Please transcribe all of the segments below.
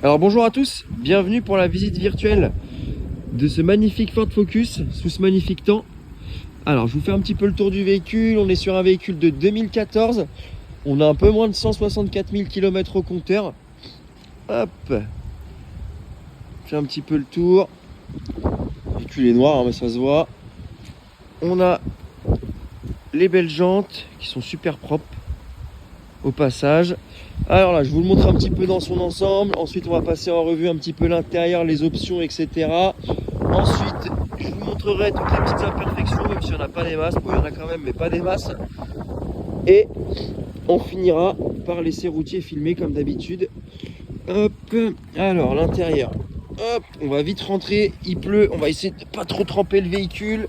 Alors bonjour à tous, bienvenue pour la visite virtuelle de ce magnifique Ford Focus sous ce magnifique temps. Alors je vous fais un petit peu le tour du véhicule. On est sur un véhicule de 2014. On a un peu moins de 164 000 km au compteur. Hop, je fais un petit peu le tour. Le véhicule est noir, hein, mais ça se voit. On a les belles jantes qui sont super propres au passage. Alors là, je vous le montre un petit peu dans son ensemble. Ensuite, on va passer en revue un petit peu l'intérieur, les options, etc. Ensuite, je vous montrerai toutes les petites imperfections, même si on n'a pas des masses. Bon, il y en a quand même, mais pas des masses. Et on finira par laisser routier filmer comme d'habitude. Hop, alors l'intérieur. Hop, on va vite rentrer. Il pleut, on va essayer de pas trop tremper le véhicule.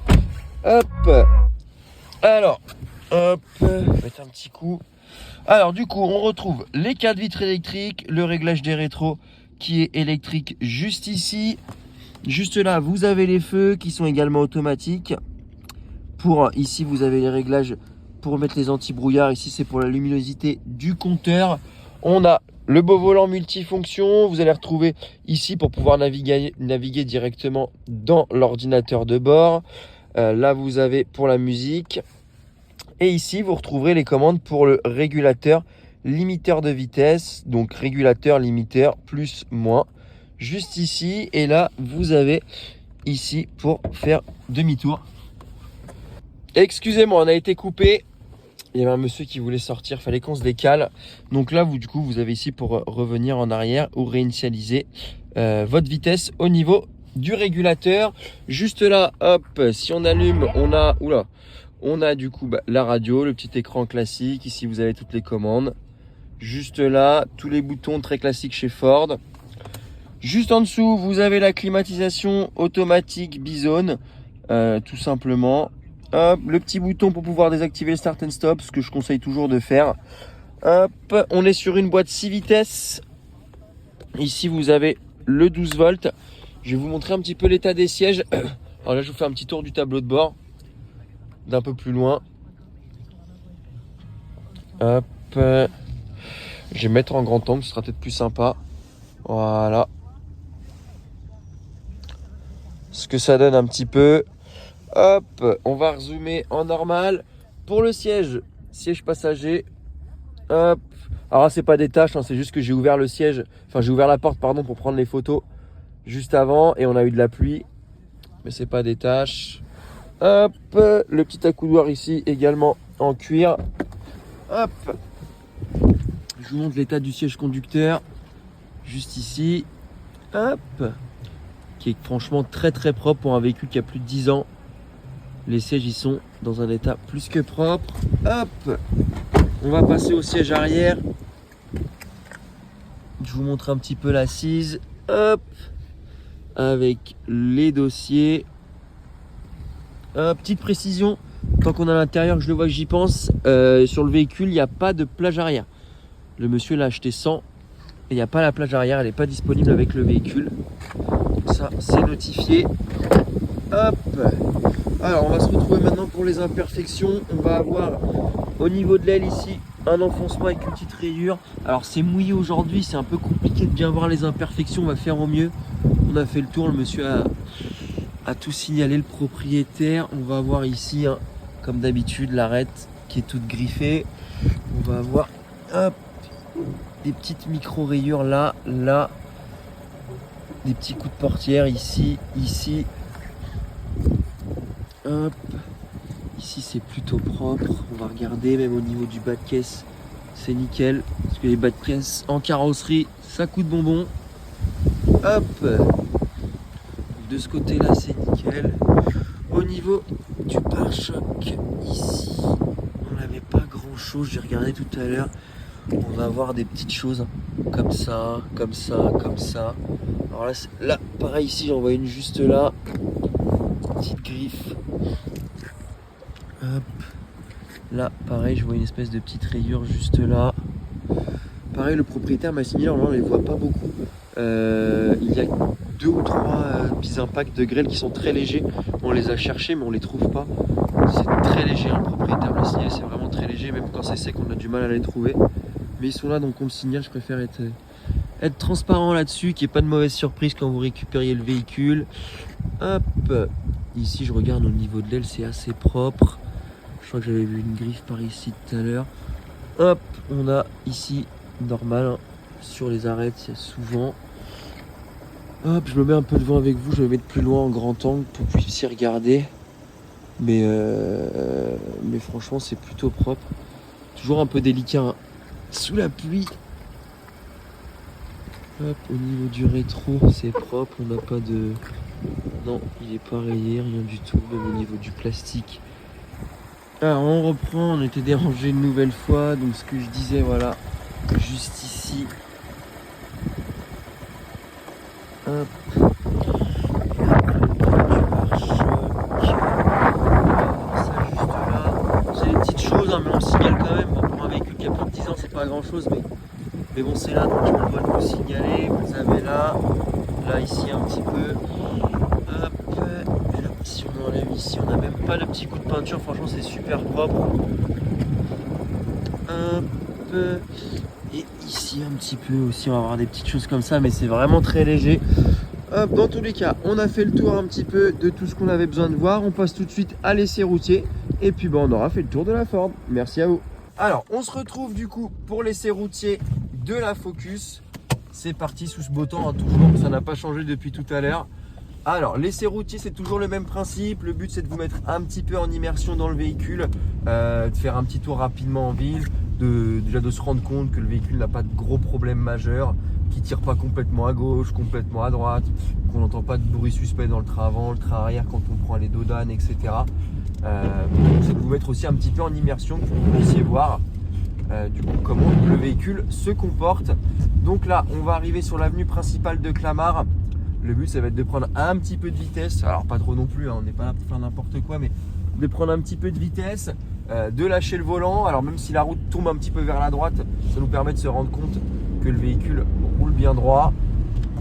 Hop, alors, hop, on va mettre un petit coup. Alors du coup on retrouve les 4 vitres électriques, le réglage des rétros qui est électrique juste ici. Juste là vous avez les feux qui sont également automatiques. Ici vous avez les réglages pour mettre les anti-brouillards. Ici c'est pour la luminosité du compteur. On a le beau volant multifonction. Vous allez retrouver ici pour pouvoir naviguer directement dans l'ordinateur de bord. Là vous avez pour la musique. Et ici, vous retrouverez les commandes pour le régulateur, limiteur de vitesse. Donc régulateur, limiteur, plus, moins. Juste ici. Et là, vous avez ici pour faire demi-tour. Excusez-moi, on a été coupé. Il y avait un monsieur qui voulait sortir, il fallait qu'on se décale. Donc là, vous avez ici pour revenir en arrière ou réinitialiser votre vitesse au niveau du régulateur. Juste là, hop, si on allume, on a... Oula. On a du coup la radio, le petit écran classique. Ici, vous avez toutes les commandes. Juste là, tous les boutons très classiques chez Ford. Juste en dessous, vous avez la climatisation automatique bizone, tout simplement. Hop, le petit bouton pour pouvoir désactiver le start and stop, ce que je conseille toujours de faire. Hop, on est sur une boîte 6 vitesses. Ici, vous avez le 12 volts. Je vais vous montrer un petit peu l'état des sièges. Alors là, je vous fais un petit tour du tableau de bord. D'un peu plus loin. Hop. Je vais mettre en grand angle, ce sera peut-être plus sympa. Voilà. Ce que ça donne un petit peu. Hop. On va rezoomer en normal. Pour le siège passager. Hop. Alors là, c'est pas des tâches, hein, c'est juste que j'ai ouvert le siège. Enfin, j'ai ouvert la porte, pardon, pour prendre les photos juste avant. Et on a eu de la pluie. Mais c'est pas des tâches. Hop, le petit accoudoir ici également en cuir. Hop, je vous montre l'état du siège conducteur juste ici. Hop, qui est franchement très très propre pour un véhicule qui a plus de 10 ans. Les sièges y sont dans un état plus que propre. Hop, on va passer au siège arrière. Je vous montre un petit peu l'assise. Hop, avec les dossiers. Petite précision, tant qu'on est à l'intérieur, que je le vois, que j'y pense, sur le véhicule, il n'y a pas de plage arrière. Le monsieur l'a acheté sans, et il n'y a pas la plage arrière, elle n'est pas disponible avec le véhicule. Ça, c'est notifié. Hop. Alors, on va se retrouver maintenant pour les imperfections. On va avoir au niveau de l'aile ici un enfoncement avec une petite rayure. Alors, c'est mouillé aujourd'hui, c'est un peu compliqué de bien voir les imperfections. On va faire au mieux. On a fait le tour, le monsieur a tout signalé, le propriétaire. On va avoir ici, hein, comme d'habitude, l'arête qui est toute griffée. On va avoir hop, des petites micro-rayures là, là. Des petits coups de portière ici, ici. Hop. Ici, c'est plutôt propre. On va regarder, même au niveau du bas de caisse, c'est nickel. Parce que les bas de caisse en carrosserie, ça coûte bonbon. Hop. De ce côté-là, c'est nickel. Au niveau du pare-choc, ici, on n'avait pas grand-chose. J'ai regardé tout à l'heure. On va avoir des petites choses comme ça, comme ça, comme ça. Alors là pareil, ici, j'en vois une juste là. Petite griffe. Hop. Là, pareil, je vois une espèce de petite rayure juste là. Pareil, le propriétaire m'a signalé, on ne les voit pas beaucoup. Il y a 2 ou 3 petits impacts de grêle qui sont très légers. On les a cherchés, mais on les trouve pas. C'est très léger, hein, le propriétaire m'a signalé, c'est vraiment très léger. Même quand c'est sec, on a du mal à les trouver. Mais ils sont là, donc on le signale. Je préfère être être transparent là-dessus, qu'il n'y ait pas de mauvaise surprise quand vous récupériez le véhicule. Hop, ici je regarde au niveau de l'aile, c'est assez propre. Je crois que j'avais vu une griffe par ici tout à l'heure. Hop, on a ici normal, hein, sur les arêtes, il y a souvent. Hop, je me mets un peu devant avec vous, je vais me mettre plus loin en grand angle pour que vous puissiez regarder. Mais franchement, c'est plutôt propre. Toujours un peu délicat, hein, sous la pluie. Hop, au niveau du rétro, c'est propre, on n'a pas de... Non, il est pas rayé, rien du tout, même au niveau du plastique. Alors on reprend, on était dérangé une nouvelle fois, donc ce que je disais, voilà, juste ici. Hop. C'est des petites choses, hein, mais on signale quand même. Bon, pour un véhicule qui a plus de 10 ans, c'est pas grand chose, mais bon, c'est là, donc je me dois de vous signaler. Vous avez là ici un petit peu. Hop, et là, si on enlève ici, on n'a même pas de petit coup de peinture, franchement, c'est super propre. Hop, et ici un petit peu aussi, on va avoir des petites choses comme ça, mais c'est vraiment très léger. Hop, dans tous les cas, on a fait le tour un petit peu de tout ce qu'on avait besoin de voir. On passe tout de suite à l'essai routier. Et puis on aura fait le tour de la Ford. Merci à vous. Alors, on se retrouve du coup pour l'essai routier de la Focus. C'est parti sous ce beau temps, hein, toujours. Ça n'a pas changé depuis tout à l'heure. Alors, l'essai routier, c'est toujours le même principe. Le but, c'est de vous mettre un petit peu en immersion dans le véhicule, de faire un petit tour rapidement en ville, déjà de se rendre compte que le véhicule n'a pas de gros problèmes majeurs, qui tire pas complètement à gauche, complètement à droite, qu'on n'entend pas de bruit suspect dans le train avant, le train arrière quand on prend les dos d'âne, etc. C'est de vous mettre aussi un petit peu en immersion pour que vous puissiez voir du coup comment le véhicule se comporte. Donc là, on va arriver sur l'avenue principale de Clamart. Le but, ça va être de prendre un petit peu de vitesse, alors pas trop non plus, hein, on n'est pas là pour faire n'importe quoi, mais de prendre un petit peu de vitesse, de lâcher le volant. Alors même si la route tombe un petit peu vers la droite, ça nous permet de se rendre compte que le véhicule roule bien droit.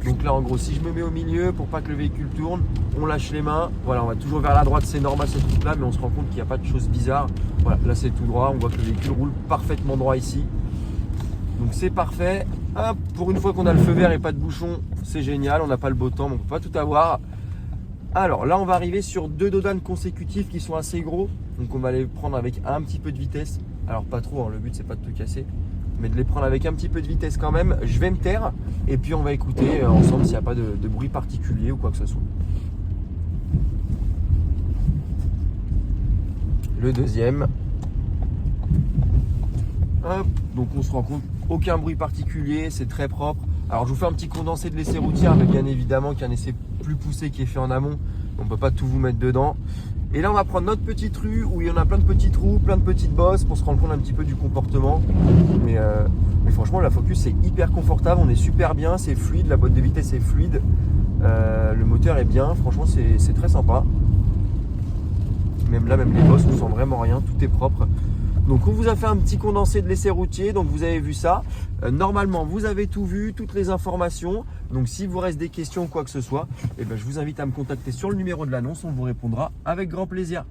Donc là, en gros, si je me mets au milieu pour pas que le véhicule tourne, on lâche les mains. Voilà, on va toujours vers la droite, c'est normal cette route-là, mais on se rend compte qu'il n'y a pas de choses bizarres. Voilà, là c'est tout droit, on voit que le véhicule roule parfaitement droit ici. Donc c'est parfait. Hop, pour une fois qu'on a le feu vert et pas de bouchon, c'est génial. On n'a pas le beau temps, mais on peut pas tout avoir. Alors là, on va arriver sur 2 dos d'âne consécutifs qui sont assez gros. Donc on va les prendre avec un petit peu de vitesse. Alors pas trop, hein, le but c'est pas de tout casser, mais de les prendre avec un petit peu de vitesse quand même. Je vais me taire et puis on va écouter ensemble s'il n'y a pas de bruit particulier ou quoi que ce soit. Le deuxième. Hop, donc on se rend compte, aucun bruit particulier, c'est très propre. Alors je vous fais un petit condensé de l'essai routier, mais bien évidemment qu'il y a un essai plus poussé qui est fait en amont. On ne peut pas tout vous mettre dedans. Et là on va prendre notre petite rue où il y en a plein de petits trous, plein de petites bosses pour se rendre compte un petit peu du comportement. Mais franchement la Focus c'est hyper confortable, on est super bien, c'est fluide, la boîte de vitesse est fluide. Le moteur est bien, franchement c'est très sympa. Même là, même les bosses, on sent vraiment rien, tout est propre. Donc on vous a fait un petit condensé de l'essai routier, donc vous avez vu ça. Normalement, vous avez tout vu, toutes les informations. Donc s'il vous reste des questions ou quoi que ce soit, je vous invite à me contacter sur le numéro de l'annonce, on vous répondra avec grand plaisir.